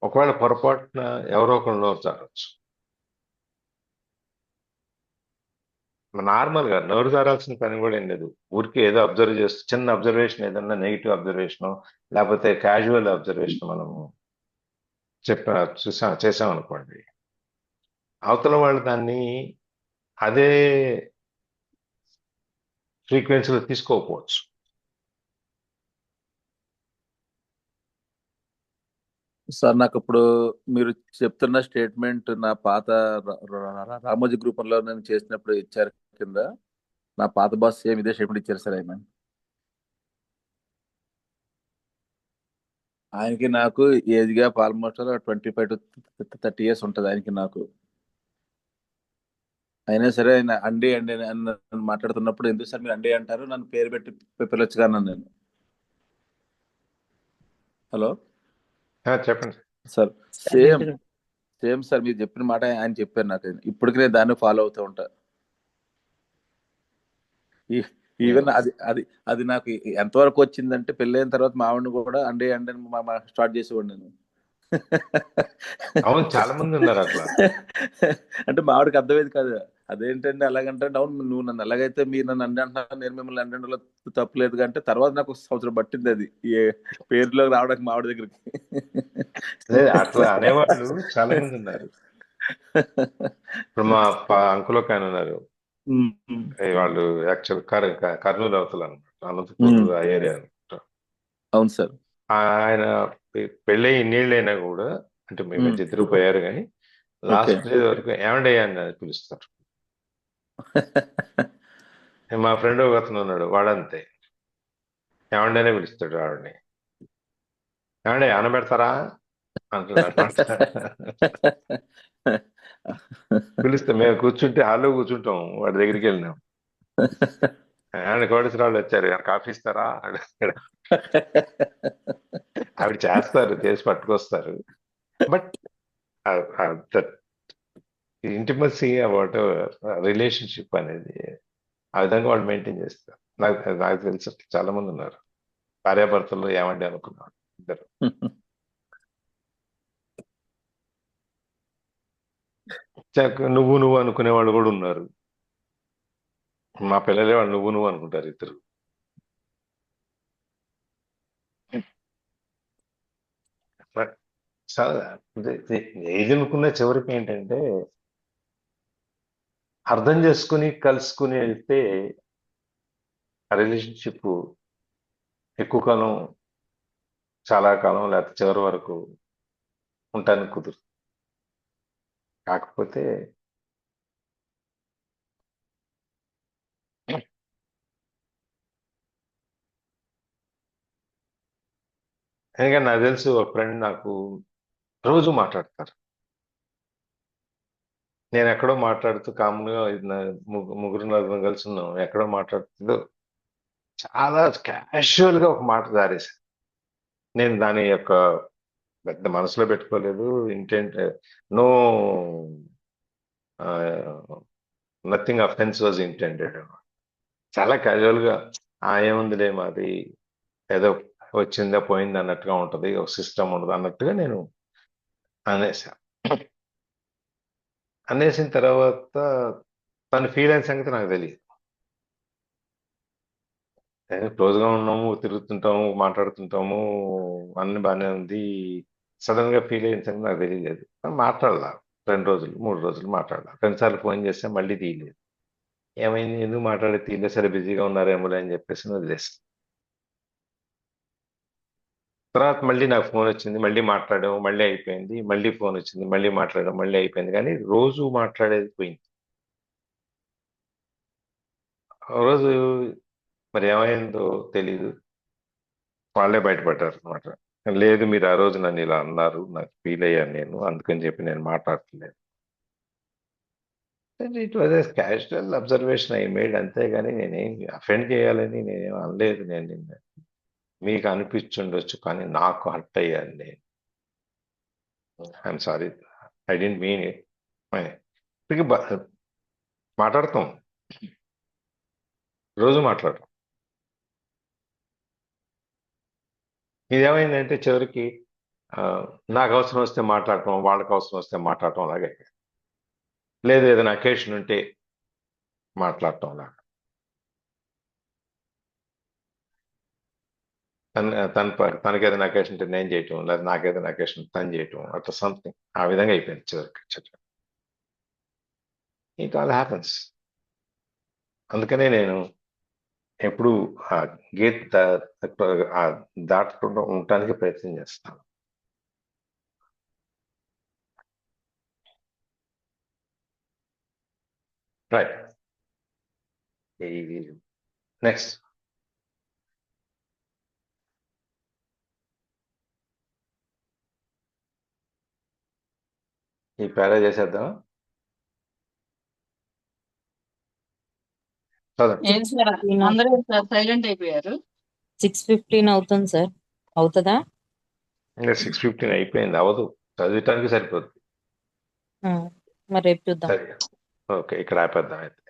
ఒకవేళ పొరపాటున ఎవరో ఒకరు నోరు జారొచ్చు. నార్మల్ గా నోరు జారాల్సిన పని కూడా ఏం లేదు. ఊరికి ఏదో అబ్జర్వ్ చేస్తూ చిన్న అబ్జర్వేషన్, ఏదన్నా నెగిటివ్ అబ్జర్వేషన్ లేకపోతే క్యాజువల్ అబ్జర్వేషన్ మనము చేసాం అనుకోండి, అవతల వాళ్ళు దాన్ని అదే ఫ్రీక్వెన్సీలో తీసుకోకపోవచ్చు. సార్ నాకు ఇప్పుడు మీరు చెప్తున్న స్టేట్మెంట్ నా పాత రామోజీ గ్రూపంలో నేను చేసినప్పుడు ఇచ్చారు కింద. నా పాత బాస్ సేమ్ ఇదే స్టేట్మెంట్ ఇచ్చారు సార్. ఆయనకి నాకు age gap almost 25 to 30 years ఉంటుంది ఆయనకి నాకు. అయినా సరే ఆయన అండి అండి అని నన్ను మాట్లాడుతున్నప్పుడు, ఎందుకు సార్ మీరు అండి అంటారు, నన్ను పేరు పెట్టి పిలవచ్చు కానీ నేను. హలో చెప్పండి. సార్, సేమ్ సేమ్ సార్ మీరు చెప్పిన మాట ఆయన చెప్పారు నాకు. ఇప్పటికి నేను దాన్ని ఫాలో అవుతూ ఉంటా. ఈవెన్ అది అది అది నాకు ఎంతవరకు వచ్చిందంటే, పెళ్ళైన తర్వాత మావిడిని కూడా అండి అండి స్టార్ట్ చేసేవాడు నేను. అవును, చాలా మంది ఉన్నారు అట్లా. అంటే మావిడికి అర్థమైంది కాదు. అదేంటండి అలాగంటే, అవును నువ్వు నన్ను ఎలాగైతే మీరు నన్ను అండి అంటున్నా, నేను మిమ్మల్ని అండంలో తప్పులేదు అంటే, తర్వాత నాకు ఒక సంవత్సరం పట్టింది అది పేరులోకి రావడానికి మావిడి దగ్గరికి. అట్లా అనేవాళ్ళు చాలా మంది ఉన్నారు. ఇప్పుడు మా అంకుల్ ఒక ఆయన ఉన్నారు, వాళ్ళు యాక్చువల్ కర్నూలు అవతల అనమాట, అనంతపూర్ ఆ ఏరియా అనమాట. అవును సార్. ఆయన పెళ్ళి ఇన్నేళ్ళైనా కూడా, అంటే మీ మధ్య ఇద్దరు పోయారు కానీ లాస్ట్ డే వరకు ఏమండయ్యా అని పిలుస్తారు. మా ఫ్రెండ్ ఒక అతను ఉన్నాడు, వాడంతే ఏమండనే పిలుస్తాడు ఆవిడని. ఏమండే అన్నం పెడతారా అంటాడు అనమాట. పిలిస్తే మేము కూర్చుంటే హాల్లో కూర్చుంటాం, వాడి దగ్గరికి వెళ్ళినాం, ఆయన కోటేశ్వరరావు వచ్చారు, కాఫీ ఇస్తారా అడుగుతాడు. ఆవిడ చేస్తారు, చేసి పట్టుకొస్తారు. బట్ ఇంటిమసీ అబౌట్ రిలేషన్షిప్ అనేది ఆ విధంగా వాళ్ళు మెయింటైన్ చేస్తారు. నాకు తెలిసి చాలా మంది ఉన్నారు భార్యాభర్తలు ఏమండి అనుకున్నాడు ఇద్దరు. నువ్వు అనుకునే వాళ్ళు కూడా ఉన్నారు. మా పిల్లలే వాళ్ళు నువ్వు అనుకుంటారు ఇద్దరు. ఏది అనుకున్న చివరికి ఏంటంటే, అర్థం చేసుకుని కలుసుకుని వెళ్తే ఆ రిలేషన్షిప్ ఎక్కువ కాలం, చాలా కాలం, లేకపోతే చివరి వరకు ఉండటానికి కుదురు. కాకపోతే ఎందుకంటే నాకు తెలుసు ఒక ఫ్రెండ్ నాకు రోజు మాట్లాడతారు. నేను ఎక్కడో మాట్లాడుతూ కామ్గా ముగ్గురు నలుగురు కలిసి ఉన్నాం, ఎక్కడో మాట్లాడుతుందో చాలా క్యాషువల్ గా ఒక మాట జారేశాను. నేను దాని యొక్క పెద్ద మనసులో పెట్టుకోలేదు. Intent no, nothing offence was intended. చాలా క్యాజువల్ గా ఏముందిలే మాది, ఏదో వచ్చిందా పోయింది అన్నట్టుగా ఉంటది, ఒక సిస్టమ్ ఉండదు అన్నట్టుగా నేను అనేసాను. అనేసిన తర్వాత తను ఫీల్ అయిన సంగతి నాకు తెలియదు. క్లోజ్ గా ఉన్నాము, తిరుగుతుంటాము, మాట్లాడుతుంటాము, అన్ని బాగానే ఉంది. సడన్ గా ఫీల్ అయిన సంగతి నాకు తెలియలేదు. మాట్లాడలా 2 రోజులు 3 రోజులు మాట్లాడలా. 2 సార్లు ఫోన్ చేస్తే మళ్ళీ తీయలేదు. ఏమైంది, ఎందుకు మాట్లాడే తీయలేదు, సరే బిజీగా ఉన్నారేమోలే అని చెప్పేసి వదిలేస్తాను. తర్వాత మళ్ళీ నాకు ఫోన్ వచ్చింది, మళ్ళీ మాట్లాడాము, మళ్ళీ అయిపోయింది, మళ్ళీ ఫోన్ వచ్చింది, మళ్ళీ మాట్లాడాము, మళ్ళీ అయిపోయింది, కానీ రోజు మాట్లాడేది పోయింది. ఆ రోజు మరి ఏమైందో తెలీదు, వాళ్ళే బయటపడ్డారు అనమాట. లేదు మీరు ఆ రోజు నన్ను ఇలా అన్నారు, నాకు ఫీల్ అయ్యాను నేను, అందుకని చెప్పి నేను మాట్లాడట్లేదు. It was a casual observation I made, అంతేగాని నేనేం అఫెండ్ చేయాలని నేనేం అనలేదు. నేను నిన్న మీకు అనిపించుండొచ్చు, కానీ నాకు హర్ట్ అయ్యాను నేను. I'm sorry, I didn't mean it. ఇప్పటికీ మాట్లాడతాం, రోజు మాట్లాడతాం. ఇదేమైందంటే చివరికి నాకు అవసరం వస్తే మాట్లాడటం, వాళ్ళకి అవసరం వస్తే మాట్లాడటం అలాగే. లేదు ఏదైనా అకేషన్ ఉంటే మాట్లాడటం లాగా. తనకి ఏదైనా అకేషన్ ఉంటే నేను చేయటం, లేదా నాకు ఏదైనా అకేషన్ తను చేయటం, అట్లా సంథింగ్ ఆ విధంగా అయిపోయింది చివరికి. It all happens. అందుకనే నేను ఎప్పుడు ఆ గేట్ దాటకుండా ఉండటానికి ప్రయత్నం చేస్తాను. Right, next. ఈ పేరా చేసేద్దాం. చదవండి. ఏం సార్ అందరూ సైలెంట్ అయిపోయారు. 6:15 అవుతుంది సార్. అవుతుందా? ఇంకా 6:15 అయిపోయింది, అవ్వదు, చదివటానికి సరిపోతుంది. మరి రేపు చూద్దాం. సరే, ఓకే, ఇక్కడ ఆపేద్దాం అయితే.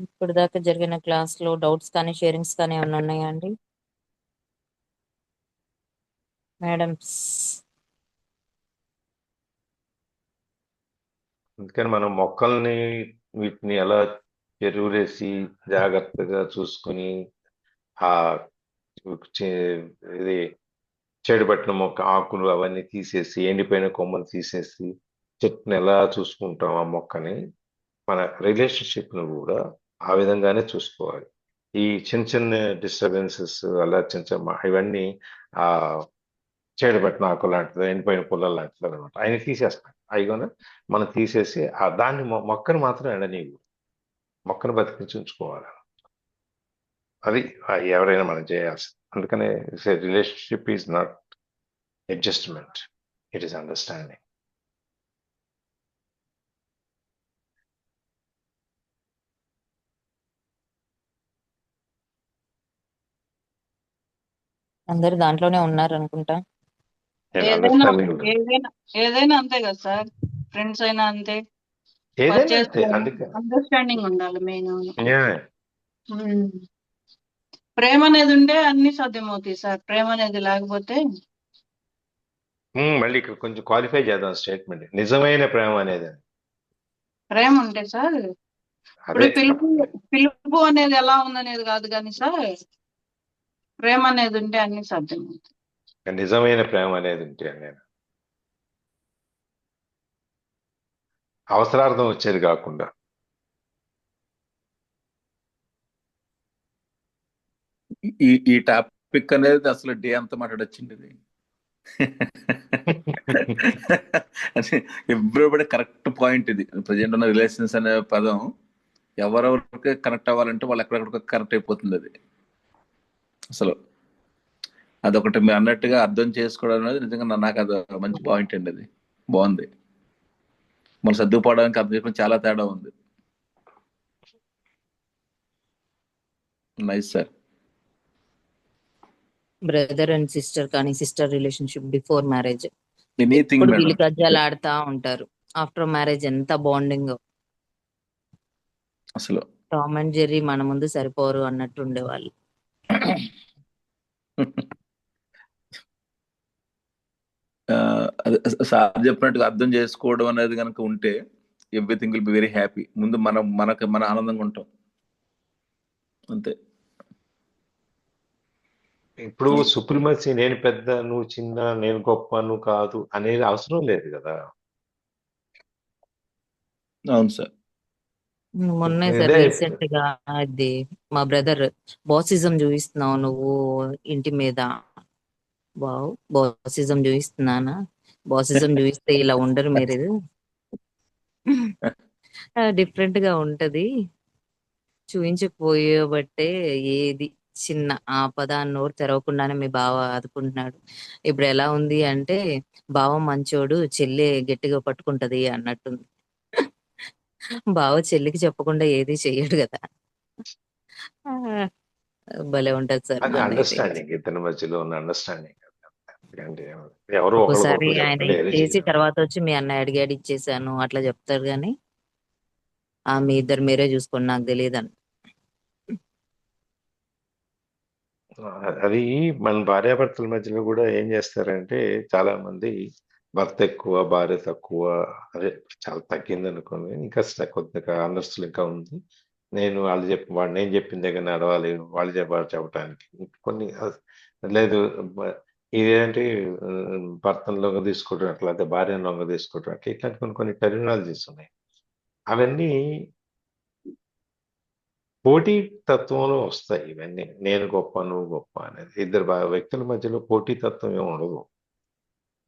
ఇప్పుడు దాకా జరిగిన క్లాస్ లో డౌట్స్ కానీ షేరింగ్స్ కానీ ఏమైనా ఉన్నాయా అండి మేడమ్స్? అందుకని మనం మొక్కల్ని వీటిని ఎలా ఎరువులేసి జాగ్రత్తగా చూసుకుని ఆ ఇది చెడుపట్టిన మొక్క ఆకులు అవన్నీ తీసేసి, ఎండిపోయిన కొమ్మలు తీసేసి చెట్టుని ఎలా చూసుకుంటాం ఆ మొక్కని, మన రిలేషన్షిప్ను కూడా ఆ విధంగానే చూసుకోవాలి. ఈ చిన్న చిన్న డిస్టర్బెన్సెస్ అలా చిన్న ఇవన్నీ ఆ చెడుపట్టిన ఆకు లాంటిది, ఎండిపోయిన పుల్లలు లాంటిది అనమాట. ఆయన తీసేస్తాం అవి కూడా మనం తీసేసి దాన్ని మొక్కను మాత్రం ఎండనీయు, మొక్కను బతికించి ఉంచుకోవాలి. అది ఎవరైనా మనం చేయాల్సింది. అందుకనే relationship is not adjustment, it is understanding. అందరు దాంట్లోనే ఉన్నారు అనుకుంటా. ఏదైనా ఏదైనా అంతే కదా సార్, ఫ్రెండ్స్ అయినా అంతే, ఏదైనా అంతే. అందుకే అండర్స్టాండింగ్ ఉండాలి మెయిన్. ప్రేమ అనేది ఉంటే అన్ని సాధ్యమవుతాయి సార్. ప్రేమ అనేది లేకపోతే మళ్ళీ ఇక్కడ కొంచెం క్వాలిఫై చేద్దాం స్టేట్మెంట్. నిజమైన ప్రేమ అనేది ప్రేమ ఉంటే సార్, ఇప్పుడు పిలుపు అనేది ఎలా ఉందనేది కాదు కానీ సార్, ప్రేమ అనేది ఉంటే అన్ని సాధ్యమవుతాయి. నిజమైన ప్రేమ అనేది ఉంటే నేను అవసరార్థం వచ్చేది కాకుండా. ఈ టాపిక్ అనేది అసలు డే అంతా మాట్లాడొచ్చింది ఇది. ఎవ్రీబడి కరెక్ట్ పాయింట్ ఇది. ప్రజెంట్ ఉన్న రిలేషన్స్ అనే పదం ఎవరెవరికి కనెక్ట్ అవ్వాలంటే వాళ్ళు ఎక్కడెక్కడ కనెక్ట్ అయిపోతుంది. అది అసలు అదొకటి మీరు అన్నట్టుగా అర్థం చేసుకోవడం అనేది నిజంగా నాకు అది మంచి పాయింట్ అండి. అది బాగుంది. మన సర్దుకుపోవడానికి అర్థం చేసుకోవడం చాలా తేడా ఉంది. Nice sir. Brother and sister కానీ sister relationship before marriage anything ఇప్పుడు మేడం. వీళ్ళు గజ్జాలు ఆడుతా ఉంటారు. ఆఫ్టర్ మ్యారేజ్ ఎంత బాండింగ్. అసలు టామ్ అండ్ జెర్రీ మన ముందు సరిపోరు అన్నట్టు ఉండేవాళ్ళు. సార్ చెప్పినట్టుగా అర్థం చేసుకోవడం అనేది కనుక ఉంటే everything will be very happy. ముందు మన ఆనందంగా ఉంటాం అంతే. ఇప్పుడు సుప్రీమసీ, నేను పెద్ద నువ్వు చిన్న, నేను గొప్ప నువ్వు కాదు అనేది అవసరం లేదు కదా. అవును సార్. మొన్నే సార్ రీసెంట్ గా అది మా బ్రదర్ బాసిజం చూపిస్తున్నావు నువ్వు ఇంటి మీద. వావ్, బాసిజం చూపిస్తున్నానా? బాసిజం చూపిస్తే ఇలా ఉండరు మీరు, డిఫరెంట్ గా ఉంటది. చూయించకపోయేబట్టే ఏది చిన్న ఆపద అని నోరు తెరవకుండానే మీ బావ ఆదుకుంటున్నాడు. ఇప్పుడు ఎలా ఉంది అంటే బావ మంచోడు, చెల్లి గట్టిగా పట్టుకుంటది అన్నట్టుంది. బావ చెల్లికి చెప్పకుండా ఏది చెయ్యడు కదా. ఆ, భలే ఉంటది సార్ అది మా అన్నయ్య అయితే. అండర్స్టాండింగ్, ఇద్దరి మధ్యలో ఉన్న అండర్స్టాండింగ్. అంటే ఎవరు ఒక్కోసారి ఒకరికొకరు ఆయన చెప్పకుండా ఏది ఇచ్చేసి చేయరు. తర్వాత వచ్చి మీ అన్నయ్య అడిగాడు ఇచ్చేసాను అట్లా చెప్తారు గాని మీ ఇద్దరు మీరే చూసుకోండి నాకు తెలియదు అని. అది మన భార్యాభర్తల మధ్యలో కూడా ఏం చేస్తారంటే, చాలా మంది భర్త ఎక్కువ భార్య తక్కువ, అదే చాలా తగ్గింది అనుకోండి, ఇంకా కొద్దిగా అండర్స్టాండింగ్ ఇంకా ఉంది. నేను చెప్పిన దగ్గర నడవాలి, వాళ్ళు చెప్పడానికి కొన్ని లేదు. ఇదేంటి భర్తను లొంగ తీసుకోవడం అట్లా, లేకపోతే భార్యను లొంగ తీసుకోవడం అట్లా, ఇట్లాంటి కొన్ని కొన్ని టెర్మినాలజీస్ ఉన్నాయి. అవన్నీ పోటీ తత్వంలో వస్తాయి. ఇవన్నీ నేను గొప్ప నువ్వు గొప్ప అనేది ఇద్దరు వ్యక్తుల మధ్యలో పోటీ తత్వం ఏమి ఉండదు.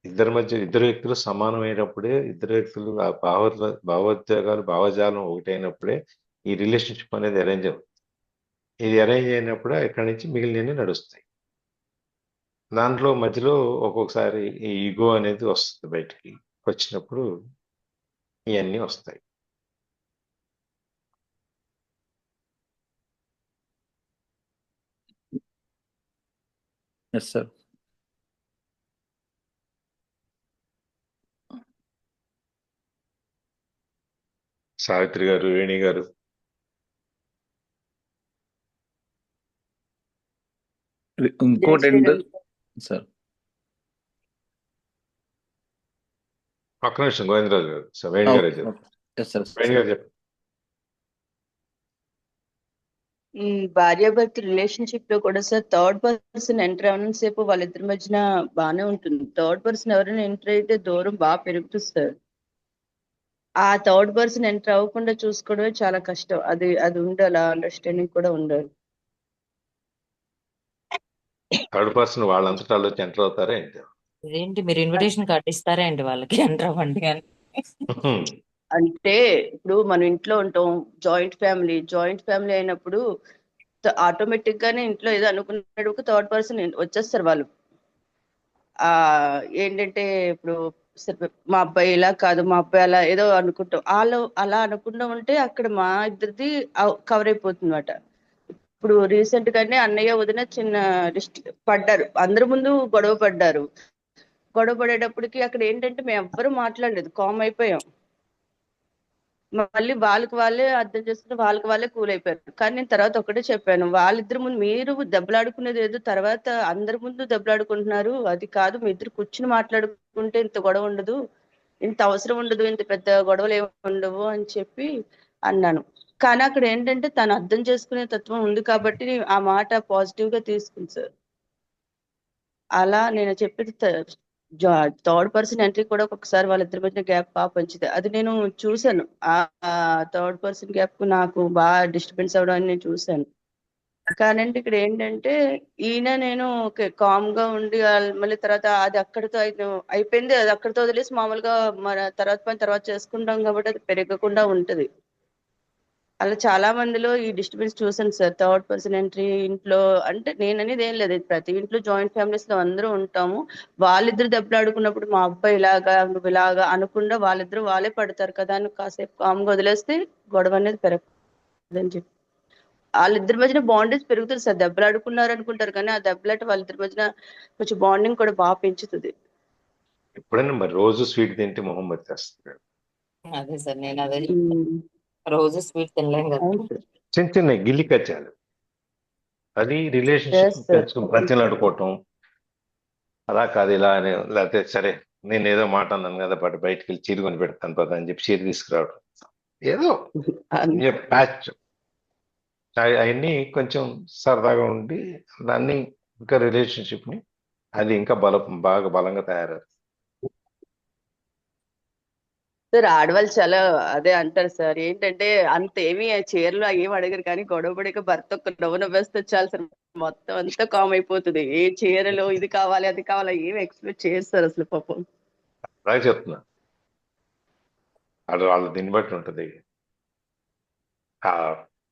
ఇద్దరు వ్యక్తులు సమానమైనప్పుడే, ఇద్దరు వ్యక్తులు ఆ భావోద్వేగాలు భావజాలం ఒకటైనప్పుడే ఈ రిలేషన్షిప్ అనేది అరేంజ్ అవుతుంది. ఇది అరేంజ్ అయినప్పుడు ఇక్కడి నుంచి మిగిలినవి నడుస్తాయి. దాంట్లో మధ్యలో ఒక్కొక్కసారి ఈ ఈగో అనేది వస్తుంది, బయటికి వచ్చినప్పుడు ఇవన్నీ వస్తాయి. Yes sir. సావిత్రి గారు, వేణి గారు, ఇంకోటి ఏంటంటే సార్, ఒక్క నిమిషం గోవిందరాజు గారు, వేణి గారు చెప్పారు. Yes sir. వేణి గారు చెప్పారు. ఈ భార్యాభర్త రిలేషన్షిప్ లో కూడా సార్ థర్డ్ పర్సన్ ఎంటర్ అవ్వడం సేపు వాళ్ళిద్దరి మధ్యన బాగానే ఉంటుంది. థర్డ్ పర్సన్ ఎవరైనా ఎంటర్ అయితే దూరం బాగా పెరుగుతుంది సార్. ఆ థర్డ్ పర్సన్ ఎంటర్ అవ్వకుండా చూసుకోవడమే చాలా కష్టం. అది అది ఉండాలి, అండర్స్టాండింగ్ కూడా ఉండాలి. థర్డ్ పర్సన్ వాళ్ళంతటా వచ్చి ఎంటర్ అవుతారా ఏంటి? ఏంటి మీరు ఇన్విటేషన్ కార్డు ఇస్తారా ఏంటి వాళ్ళకి ఎంటర్ అవ్వండి అని? అంటే ఇప్పుడు మనం ఇంట్లో ఉంటాం, జాయింట్ ఫ్యామిలీ అయినప్పుడు ఆటోమేటిక్ గానే ఇంట్లో ఏదో అనుకున్నాడు థర్డ్ పర్సన్ వచ్చేస్తారు వాళ్ళు. ఏంటంటే ఇప్పుడు మా అబ్బాయి ఇలా కాదు, మా అబ్బాయి అలా ఏదో అనుకుంటాం. వాళ్ళు అలా అనుకుంటూ ఉంటే అక్కడ మా ఇద్దరిది కవర్ అయిపోతుంది అన్నమాట. ఇప్పుడు రీసెంట్ గానే అన్నయ్య వదిన చిన్న పడ్డారు, అందరి ముందు గొడవ పడేటప్పటికి అక్కడ ఏంటంటే మేము ఎవ్వరూ మాట్లాడలేదు, కామ్ అయిపోయాం. మళ్ళీ వాళ్ళకి వాళ్ళే అర్థం చేసుకుని వాళ్ళకి వాళ్ళే కూల్ అయిపోయారు. కానీ నేను తర్వాత ఒకటే చెప్పాను, వాళ్ళిద్దరి ముందు మీరు దెబ్బలాడుకునేది ఏదో తర్వాత అందరి ముందు దెబ్బలాడుకుంటున్నారు, అది కాదు. మీ ఇద్దరు కూర్చుని మాట్లాడుకుంటే ఇంత గొడవ ఉండదు, ఇంత అవసరం ఉండదు, ఇంత పెద్ద గొడవలు ఏమి ఉండవు అని చెప్పి అన్నాను. కానీ అక్కడ ఏంటంటే తను అర్థం చేసుకునే తత్వం ఉంది కాబట్టి ఆ మాట పాజిటివ్ గా తీసుకుంది సార్. అలా నేను చెప్పేది థర్డ్ పర్సన్ ఎంట్రీ కూడా ఒక్కొక్కసారి వాళ్ళిద్దరి మధ్య గ్యాప్ బాగా పంచితే అది నేను చూశాను. ఆ థర్డ్ పర్సన్ గ్యాప్ నాకు బాగా డిస్టర్బెన్స్ అవడం అని నేను చూశాను. కానంటే ఇక్కడ ఏంటంటే ఈయన నేను కామ్ గా ఉండి మళ్ళీ తర్వాత అది అక్కడితో అయిపోయింది, అది అక్కడితో వదిలేసి మామూలుగా మన తర్వాత చేసుకుంటాం కాబట్టి అది పెరగకుండా ఉంటది. అలా చాలా మందిలో ఈ డిస్టర్బెన్స్ చూసాను సార్. థర్డ్ పర్సన్ ఎంట్రీ ఇంట్లో అంటే నేను అనేది ఏం లేదు, ప్రతి ఇంట్లో జాయింట్ ఫ్యామిలీస్ లో అందరూ ఉంటాము. వాళ్ళిద్దరు దెబ్బలాడుకున్నప్పుడు మా అబ్బాయి ఇలాగా నువ్వు ఇలాగా అనకుండా వాళ్ళిద్దరు వాళ్ళే పడతారు కదా అని కాసేపు కామ్గా వదిలేస్తే గొడవ అనేది పెరగదని చెప్పి వాళ్ళిద్దరి మధ్యన బాండేజ్ పెరుగుతుంది సార్. దెబ్బలాడుకున్నారు అనుకుంటారు కానీ ఆ దెబ్బలాట వాళ్ళిద్దరి మధ్యన కొంచెం బాండింగ్ కూడా బాగా పెంచుతుంది. ఎప్పుడైనా మరి రోజు స్వీట్ తింటే మొహం వచ్చేస్తుంది. అదే సార్ నేను అదే రోజు స్వీట్ తినలేం కదా. చిన్న చిన్న గిల్లి కచ్చాలు, అది రిలేషన్షిప్ పెంచుకుని బతిలాడుకోవటం. అలా కాదు ఇలా అని, లేకపోతే సరే నేను ఏదో మాట అన్నాను కదా బట్ బయటకు వెళ్ళి చీర కొని పెడతాను పదా అని చెప్పి చీర తీసుకురావడం, ఏదో ప్యాచ్ అవన్నీ కొంచెం సరదాగా ఉండి దాన్ని ఇంకా రిలేషన్షిప్ ని అది ఇంకా బాగా బలంగా తయారవుతుంది. సార్ ఆడవాళ్ళు చాలా అదే అంటారు సార్, ఏంటంటే అంత ఏమి చీరలు ఏమి అడగరు కానీ గొడవ పడిక భర్త ఒక నవ్వు నవ్వేస్తే చాలు సార్, మొత్తం అంతా కామ్ అయిపోతుంది. ఏ చీరలు ఇది కావాలి అది కావాలి ఏమి ఎక్స్పెక్ట్ చేస్తారు అసలు పాపం. అలాగే చెప్తున్నా, వాళ్ళ దీన్ని బట్టి ఉంటుంది.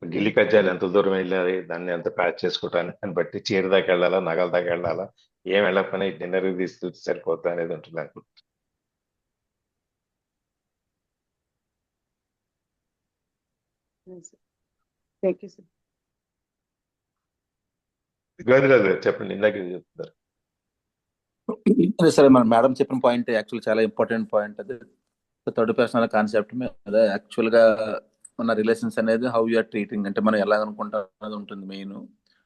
ఢిల్లీ కజ్జాలు ఎంత దూరం వెళ్ళాలి, దాన్ని ఎంత ప్యాచ్ చేసుకోవటానికి దాన్ని బట్టి చీర దాకా వెళ్ళాలా, నగల దాకా వెళ్ళాలా, ఏం వెళ్ళకపోయినా డిన్నర్ తీసుకుంటే సరిపోతా అనేది ఉంటుంది అనుకుంటా. Thank you sir. గోవిందరాజు గారు చెప్పండి, ఇందాక ఇది చెప్తున్నారు. అదే సరే, మన మేడం చెప్పిన పాయింట్ యాక్చువల్ చాలా ఇంపార్టెంట్ పాయింట్. అది థర్డ్ పర్సనల్ కాన్సెప్ట్ మీద యాక్చువల్ గా మన రిలేషన్స్ అనేది హౌ యూఆర్ ట్రీటింగ్, అంటే మనం ఎలా అనుకుంటాం అనేది ఉంటుంది main.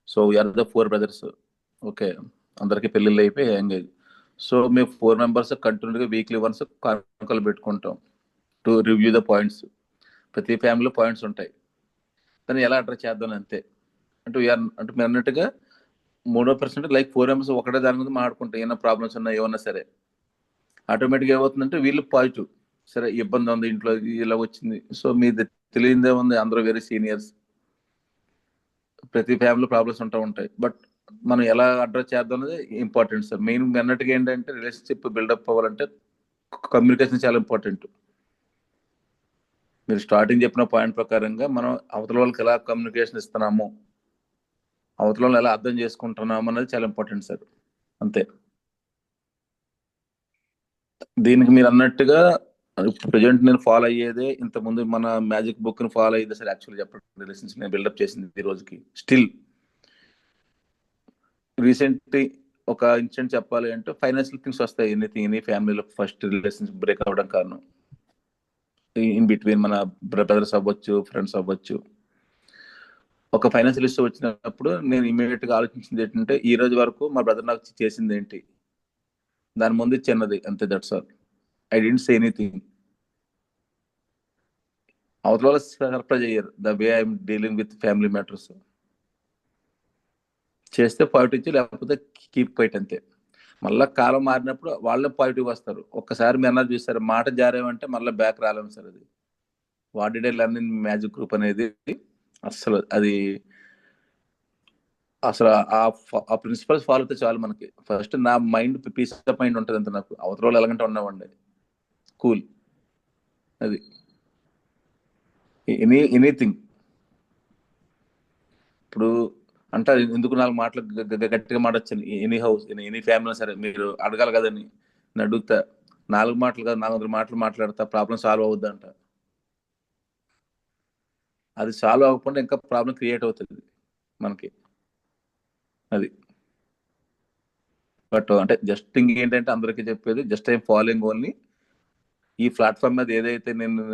So we are the 4 brothers. Okay, అందరికి పెళ్ళిళ్ళు అయిపోయి ఎంగేజ్. సో మేము 4 members కంటిన్యూగా వీక్లీ వన్స్ కాన్కలు పెట్టుకుంటాం టు రివ్యూ ద పాయింట్స్. ప్రతి ఫ్యామిలీలో పాయింట్స్ ఉంటాయి, దాన్ని ఎలా అడ్రస్ చేద్దాం అంతే. అంటే అంటే మీరు అన్నట్టుగా 3% లైక్ 4 members ఒకటే దాని మీద మాట్లాడుకుంటాం, ఏమైనా ప్రాబ్లమ్స్ ఉన్నా ఏమన్నా సరే. ఆటోమేటిక్గా ఏమవుతుందంటే వీళ్ళు పాజిటివ్, సరే ఇబ్బంది ఉంది ఇంట్లో, ఇలా వచ్చింది. సో మీది తెలియదే ఉంది, అందరూ వెరీ సీనియర్స్, ప్రతి ఫ్యామిలీ ప్రాబ్లమ్స్ ఉంటాయి. బట్ మనం ఎలా అడ్రస్ చేద్దాం అనేది ఇంపార్టెంట్ సార్. మెయిన్ అన్నట్టుగా ఏంటంటే రిలేషన్షిప్ బిల్డప్ అవ్వాలంటే కమ్యూనికేషన్ చాలా ఇంపార్టెంట్. మీరు స్టార్టింగ్ చెప్పిన పాయింట్ ప్రకారంగా మనం అవతల వాళ్ళకి ఎలా కమ్యూనికేషన్ ఇస్తున్నాము, అవతల వాళ్ళు ఎలా అర్థం చేసుకుంటున్నాము అనేది చాలా ఇంపార్టెంట్ సార్. అంతే. దీనికి మీరు అన్నట్టుగా ప్రజెంట్ నేను ఫాలో అయ్యేదే, ఇంతకుముందు మన మ్యాజిక్ బుక్ ని ఫాలో అయ్యేది సార్. యాక్చువల్ చెప్పండి, రిలేషన్షిప్ నేను బిల్డప్ చేసింది ఈ రోజుకి స్టిల్. రీసెంట్లీ ఒక ఇన్సిడెంట్ చెప్పాలి అంటే ఫైనాన్షియల్ థింగ్స్ వస్తాయి ఎనీ ఫ్యామిలీలో. ఫస్ట్ రిలేషన్షిప్ బ్రేక్ అవ్వడం కారణం ఇన్ బిట్వీన్ మన బ్రదర్స్ అవ్వచ్చు, ఫ్రెండ్స్ అవ్వచ్చు. ఒక ఫైనాన్షియల్ ఇష్యూ వచ్చినప్పుడు నేను ఇమీడియట్ గా ఆలోచించింది ఏంటంటే, ఈ రోజు వరకు మా బ్రదర్ నాకు చేసింది ఏంటి, దాని ముందు చిన్నది అంతే, that's all. I didn't say anything. అవతల వాళ్ళు సర్ప్రైజ్ అయ్యారు the way I'm dealing with family matters. చేస్తే పాజిటివ్ ఇచ్చి, లేకపోతే కీప్ క్వైట్ అంతే. మళ్ళీ కాలం మారినప్పుడు వాళ్ళే పాజిటివ్ వస్తారు. ఒక్కసారి మీరు అన్నది చూస్తారు, మాట జారేమంటే మళ్ళీ బ్యాక్ రాలేము సార్. అది what did I learn in magic group అనేది అసలు ఆ ప్రిన్సిపల్స్ ఫాలో అయితే చాలు మనకి. ఫస్ట్ నా మైండ్ పీస్ ఆఫ్ మైండ్ ఉంటుంది అంత. నాకు అవతల వాళ్ళు ఎలాగంటే ఉన్నామండి, కూల్. అది ఎనీథింగ్. ఇప్పుడు అంటే ఎందుకు 4 మాటలు గట్టిగా మాటొచ్చాను, ఎనీ హౌస్ ఎనీ ఫ్యామిలీ సరే మీరు అడగాలి కదని నేను అడుగుతా. 4 మాటలు కాదు, 400 మాటలు మాట్లాడతా, ప్రాబ్లం సాల్వ్ అవుద్దంట. అది సాల్వ్ అవ్వకుండా ఇంకా ప్రాబ్లం క్రియేట్ అవుతుంది మనకి. అది బట్ అంటే జస్ట్ థింగ్ ఏంటంటే అందరికీ చెప్పేది, జస్ట్ ఐఎమ్ ఫాలోయింగ్ ఓన్లీ ఈ ప్లాట్ఫామ్ మీద ఏదైతే నేను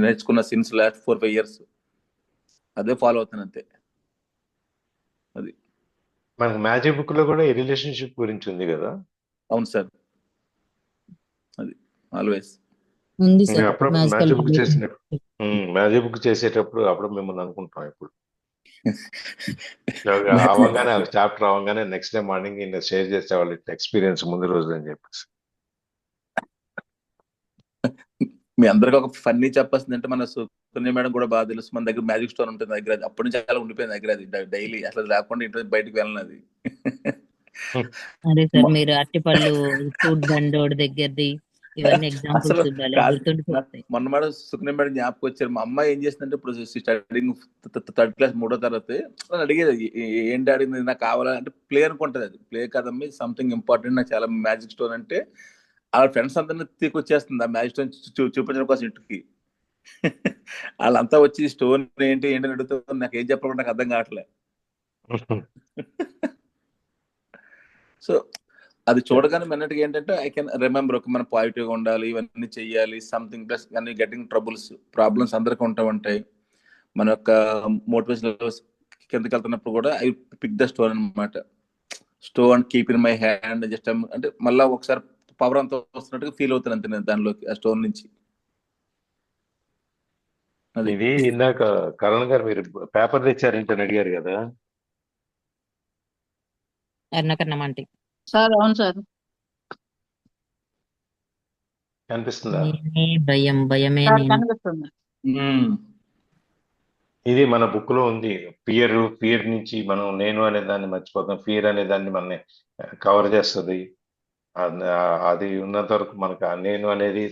నేర్చుకున్న సిన్స్ లాస్ట్ 4-5 years అదే ఫాలో అవుతాను అంతే. అది మనకు మ్యాజిక్ బుక్ లో కూడా ఈ రిలేషన్షిప్ గురించి ఉంది కదా. అవును సార్, అది ఆల్వేస్ ఉంది నేను సార్. అప్పుడు మ్యాజికల్ మ్యాజిక్ బుక్ చేసేటప్పుడు అప్పుడు మిమ్మల్ని అనుకుంటాం. ఇప్పుడు అవగానే చాప్టర్ అవగానే నెక్స్ట్ డే మార్నింగ్ షేర్ చేసేవాళ్ళు ఎక్స్పీరియన్స్ ముందు రోజు అని చెప్పేసి. మీ అందరికి ఒక ఫన్నీ చెప్పాల్సింది అంటే, మన సుకన్య మేడం కూడా బాగా తెలుసు, మన దగ్గర మ్యాజిక్ స్టోర్ ఉంటుంది దగ్గర. అది అప్పటి నుంచి చాలా ఉండిపోయింది దగ్గర. అది డైలీ అసలు లేకుండా ఇంటి బయటకు వెళ్ళినది. అదే సార్, మీరు అట్టిపళ్ళు ఫ్రూట్ బండోడి దగ్గరది ఇవన్నీ అసలు ఎగ్జాంపుల్స్ భలే కాదు, గుర్తుండిపోతాయి. మొన్న మేడం సుకన్య మేడం జ్ఞాపకం వచ్చారు. మా అమ్మాయి ఏం చేసిందంటే, ఇప్పుడు స్టడింగ్ 3rd class 3వ తరగతి, అడిగేది ఏంటి అడిగింది, నాకు కావాలంటే ప్లే అనుకుంటది. అది ప్లే కదమ్మీ, సంథింగ్ ఇంపార్టెంట్, నాకు చాలా మ్యాజిక్ స్టోన్ అంటే ఆ ఫ్రెండ్స్ అందరినీ తీసుకొచ్చేస్తుంది ఆ మ్యాజిక్ స్టోన్ చూపించడం కోసం ఇంటికి. వాళ్ళంతా వచ్చి స్టోన్ ఏంటి ఏంటి అని అడుగుతూ, నాకు ఏం చెప్పకుండా నాకు అర్థం కావట్లే. సో అది చూడగానే అన్నట్టుగా ఏంటంటే ఐ కెన్ రిమెంబర్, ఒక మనం పాజిటివ్గా ఉండాలి, ఇవన్నీ చెయ్యాలి, సంథింగ్ ప్లస్ అన్ని గెటింగ్ ప్రాబ్లమ్స్ అందరికీ ఉంటాయి. మన యొక్క మోటివేషన్ కిందకి వెళ్తున్నప్పుడు కూడా ఐ పిక్ ద స్టోన్ అనమాట. Stone keep in my hand, just అంటే మళ్ళీ ఒకసారి పవర్ అంతా వస్తున్నట్టుగా ఫీల్ అవుతాను అంతే నేను దానిలోకి, ఆ స్టోన్ నుంచి. ఇది ఇందాక కరణ్ గారు మీరు పేపర్ తెచ్చారంటే అడిగారు కదా. ఎర్నకన్నమంటి సార్. అవును సార్. కనిపిస్తుందా? భయం భయమే సార్ నేను. కనిపిస్తుంది. ఇది మన బుక్ లో ఉంది. ఫియర్ నుంచి మనం నేను అనే దాన్ని మర్చిపోతాం. ఫియర్ అనే దాన్ని మనని కవర్ చేస్తుంది. అది ఉన్నంత వరకు మనకు నేను అనేది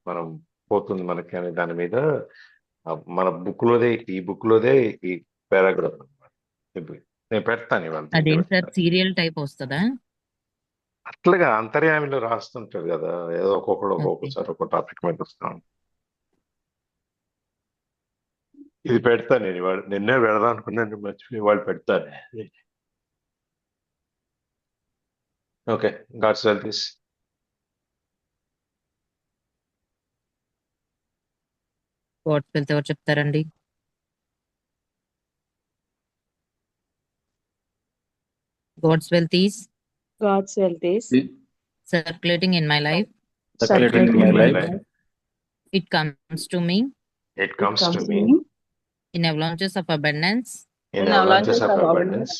మనం పోతుంది మనకి అనే దాని మీద మన ఈ బుక్ లోదే ఈ పారాగ్రాఫ్ అనమాట. నేను పెడతాను ఇవాళ దీంట్లో అదేంటి సార్, పెడతాను. సీరియల్ టైప్ వస్తుందా? అట్లాగా అంతర్యామిలో రాస్తుంటారు కదా, ఏదో ఓకే. ఒక్కొక్కసారి ఒక టాపిక్ మీద వస్తాను. ఇది పెడతాను నేను ఇవాళ, నిన్నే పెడదాం అనుకున్నాను, మర్చిపోయి ఇవాళ పెడతాను. Okay, God's well this. What's wealth ఎవరు చెప్తారండి? God's wealth is God's wealth is circulating in my life. circulating in my life. It comes to me It comes to me in avalanches of abundance. in avalanches of abundance.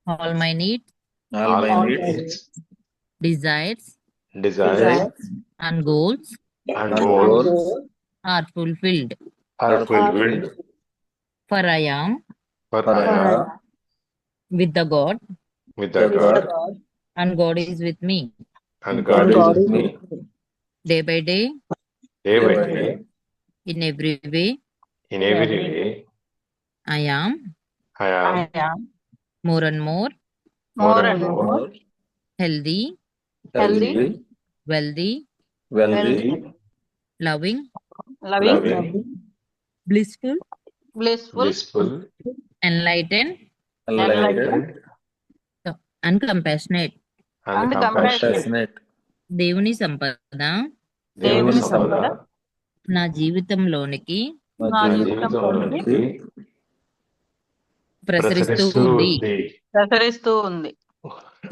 All my needs, All my All needs, desires, desires, and goals and and goals goals are fulfilled. are fulfilled. For I am For for I I am am with the God, with the God, and God is with me. and God is with me. Day by day, Day by day, in every way, in every way, I am I am more and more more and more more healthy, healthy, wealthy, wealthy, loving, loving, blissful, blissful, enlightened, enlightened, and compassionate. and compassionate. compassionate. దేవుని సంపద దేవుని సంపద నా జీవితంలోనికి నా నా జీవితంలోనికి జీవితంలోనికి ప్రసరిస్తూ ప్రసరిస్తూ ఉంది. ఉంది. ప్రసరిస్తూ ఉంది.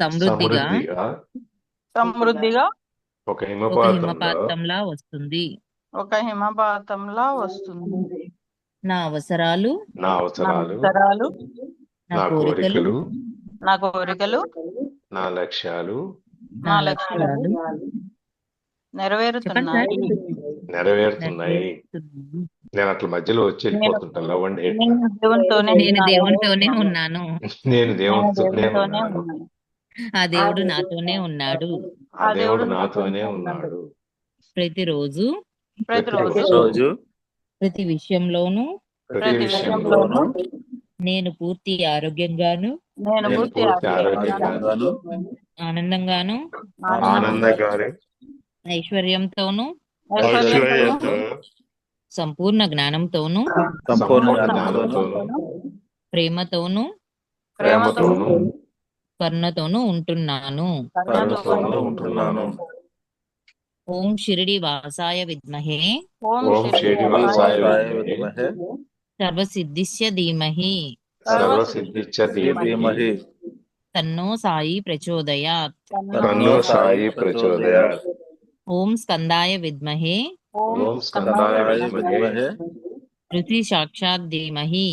సమృద్ధిగా సమృద్ధిగా ఒక ఒక హిమపాతంలో హిమపాతంలా వస్తుంది. ఒక హిమపాతంలా వస్తుంది. నా అవసరాలు, నా నా అవసరాలు, అవసరాలు, నా కోరికలు, నా కోరికలు, నా లక్ష్యాలు నా లక్ష్యాలు నెరవేరుతున్నాయి. నెరవేరుతున్నాయి. నేను అట్లా మధ్యలో వచ్చి వెళ్ళిపోతుంటాను. Love and hate. నేను దేవునితోనే నేను దేవునితోనే ఉన్నాను. నేను దేవునితోనే దేవునితోనే ఉన్నాను. ఉన్నాను. ఆ దేవుడు నాతోనే ఉన్నాడు. ఆ దేవుడు నాతోనే ఉన్నాడు. ప్రతిరోజు ప్రతిరోజు ప్రతి విషయంలోనూ ప్రతి విషయంలోనూ నేను పూర్తి ఆరోగ్యంగాను, నేను నేను పూర్తి పూర్తి ఆరోగ్యంగాను, ఆనందంగాను, ఆనందంగాను, ఐశ్వర్యంతోనూ, ఐశ్వర్యంతో, సంపూర్ణ జ్ఞానంతోనూ, సంపూర్ణ జ్ఞానంతోను, ప్రేమతోనూ, ప్రేమతోను, కరుణతోనూ ఉంటున్నాను. కరుణతోను ఉంటున్నాను. ఓం షిరిడి వాసాయ విద్మహే ఓం ఓం శ్రీనివాసాయ విద్మహే విద్మహే సర్వసిద్ధిస్య ధీమహి సర్వసిద్ధిచ్చ ధీమహి తన్నో సాయి ప్రచోదయాత్. తన్నో సాయి ప్రచోదయాత్. ఓం స్కందాయ విద్మహే ఓం స్కందాయ విద్మహే ఋషి సాక్షాత్ ధీమహి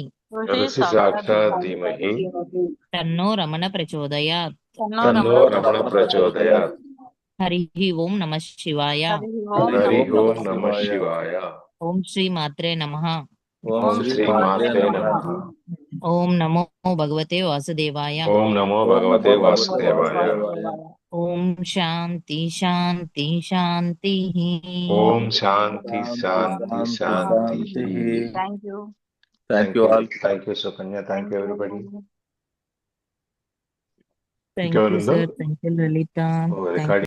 ఋషి సాక్షాత్ ధీమహి తన్నో రమణ ప్రచోదయాత్. తన్నో రమణ ప్రచోదయాత్. హరి ఓం నమః శివాయ. హరి ఓం నమః శివాయ. ఓం శ్రీ మాత్రే నమః. ఓం శ్రీ మాత్రే నమః. ఓం నమో భగవతే వాసుదేవాయ. ఓం నమో భగవతే వాసుదేవాయ. ఓం శాంతి శాంతి శాంతి. ఓం శాంతి శాంతి శాంతి. Thank you. Thank you all. Thank you Sukanya. Thank you everybody. Thank you sir. Thank you Lalitha. Recording